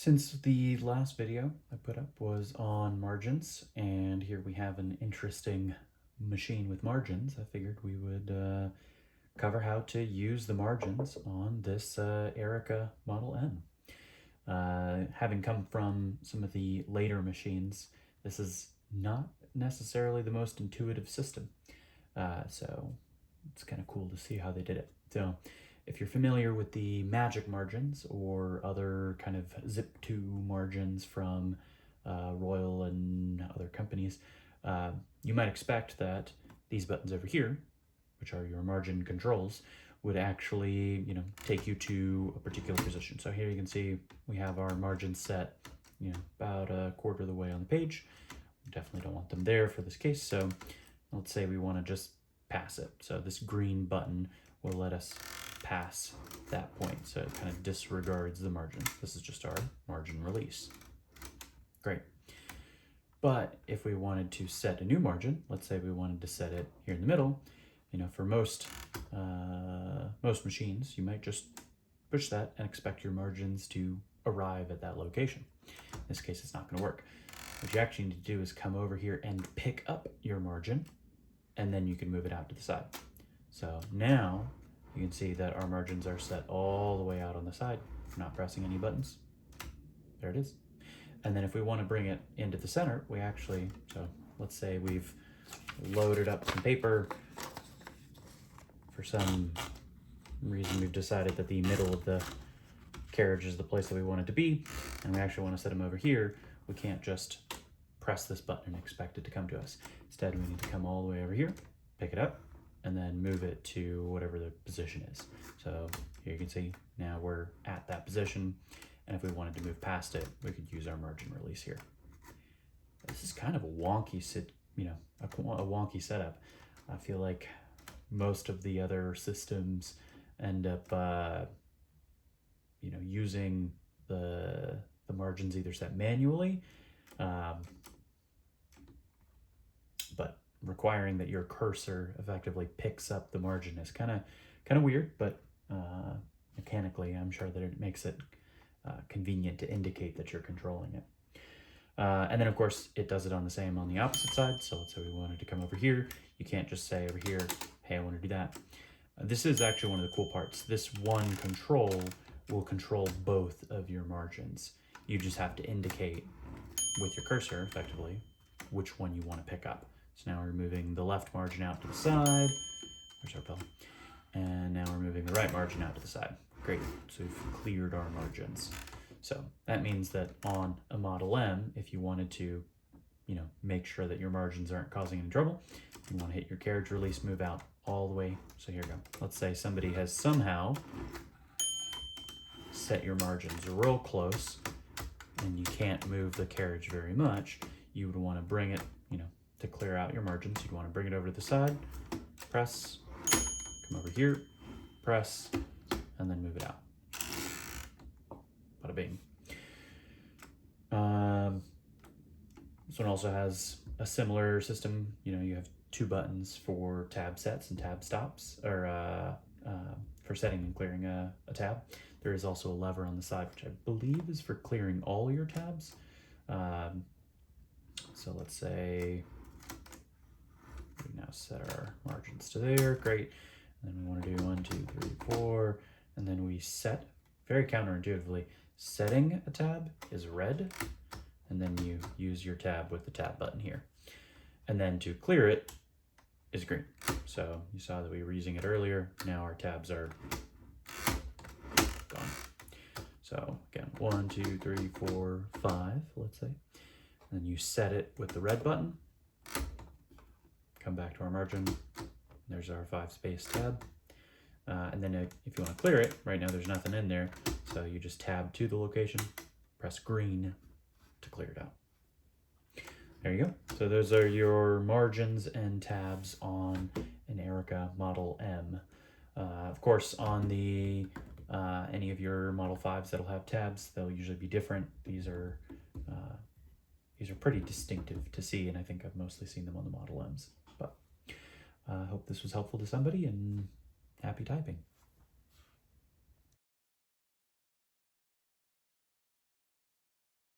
Since the last video I put up was on margins, and here we have an interesting machine with margins, I figured we would cover how to use the margins on this Erika Model M. Having come from some of the later machines, this is not necessarily the most intuitive system. So it's kind of cool to see how they did it. So if you're familiar with the magic margins or other kind of zip-to margins from Royal and other companies, you might expect that these buttons over here, which are your margin controls, would actually, take you to a particular position. So here you can see we have our margins set, about a quarter of the way on the page. We definitely don't want them there for this case. So let's say we want to just pass it. So this green button will let us pass that point. So it kind of disregards the margin. This is just our margin release. Great. But if we wanted to set a new margin, let's say we wanted to set it here in the middle, for most machines, you might just push that and expect your margins to arrive at that location. In this case, it's not going to work. What you actually need to do is come over here and pick up your margin, and then you can move it out to the side. So now you can see that our margins are set all the way out on the side. We're not pressing any buttons. There it is. And then if we want to bring it into the center, so let's say we've loaded up some paper. For some reason, we've decided that the middle of the carriage is the place that we want it to be, and we actually want to set them over here. We can't just press this button and expect it to come to us. Instead, we need to come all the way over here, pick it up, and then move it to whatever the position is. So here you can see now we're at that position, and if we wanted to move past it, we could use our margin release here. This is kind of a wonky a wonky setup. I feel like most of the other systems end up using the margins either set manually, but requiring that your cursor effectively picks up the margin is kind of weird, but mechanically I'm sure that it makes it convenient to indicate that you're controlling it. And then of course it does it on the opposite side. So let's say we wanted to come over here. You can't just say over here, hey, I want to do that. This is actually one of the cool parts. This one control will control both of your margins. You just have to indicate with your cursor effectively which one you want to pick up. So now we're moving the left margin out to the side. There's our pill. And now we're moving the right margin out to the side. Great, so we've cleared our margins. So that means that on a Model M, if you wanted to, make sure that your margins aren't causing any trouble, you want to hit your carriage release, move out all the way. So here we go. Let's say somebody has somehow set your margins real close and you can't move the carriage very much. You would want to bring it, to clear out your margins. You'd want to bring it over to the side, press, come over here, press, and then move it out. Bada bing. This one also has a similar system. You have two buttons for tab sets and tab stops, or for setting and clearing a tab. There is also a lever on the side, which I believe is for clearing all your tabs. So let's say we now set our margins to there. Great. And then we want to do 1, 2, 3, 4, and then we set, very counterintuitively, setting a tab is red, and then you use your tab with the tab button here. And then to clear it is green. So you saw that we were using it earlier. Now our tabs are gone. So again, 1, 2, 3, 4, 5, let's say. And then you set it with the red button. Come back to our margin. There's our 5-space tab. And then if you want to clear it, right now there's nothing in there. So you just tab to the location, press green to clear it out. There you go. So those are your margins and tabs on an Erika Model M. Of course, on the any of your Model 5s that'll have tabs, they'll usually be different. These are pretty distinctive to see, and I think I've mostly seen them on the Model M's. But I hope this was helpful to somebody, and happy typing.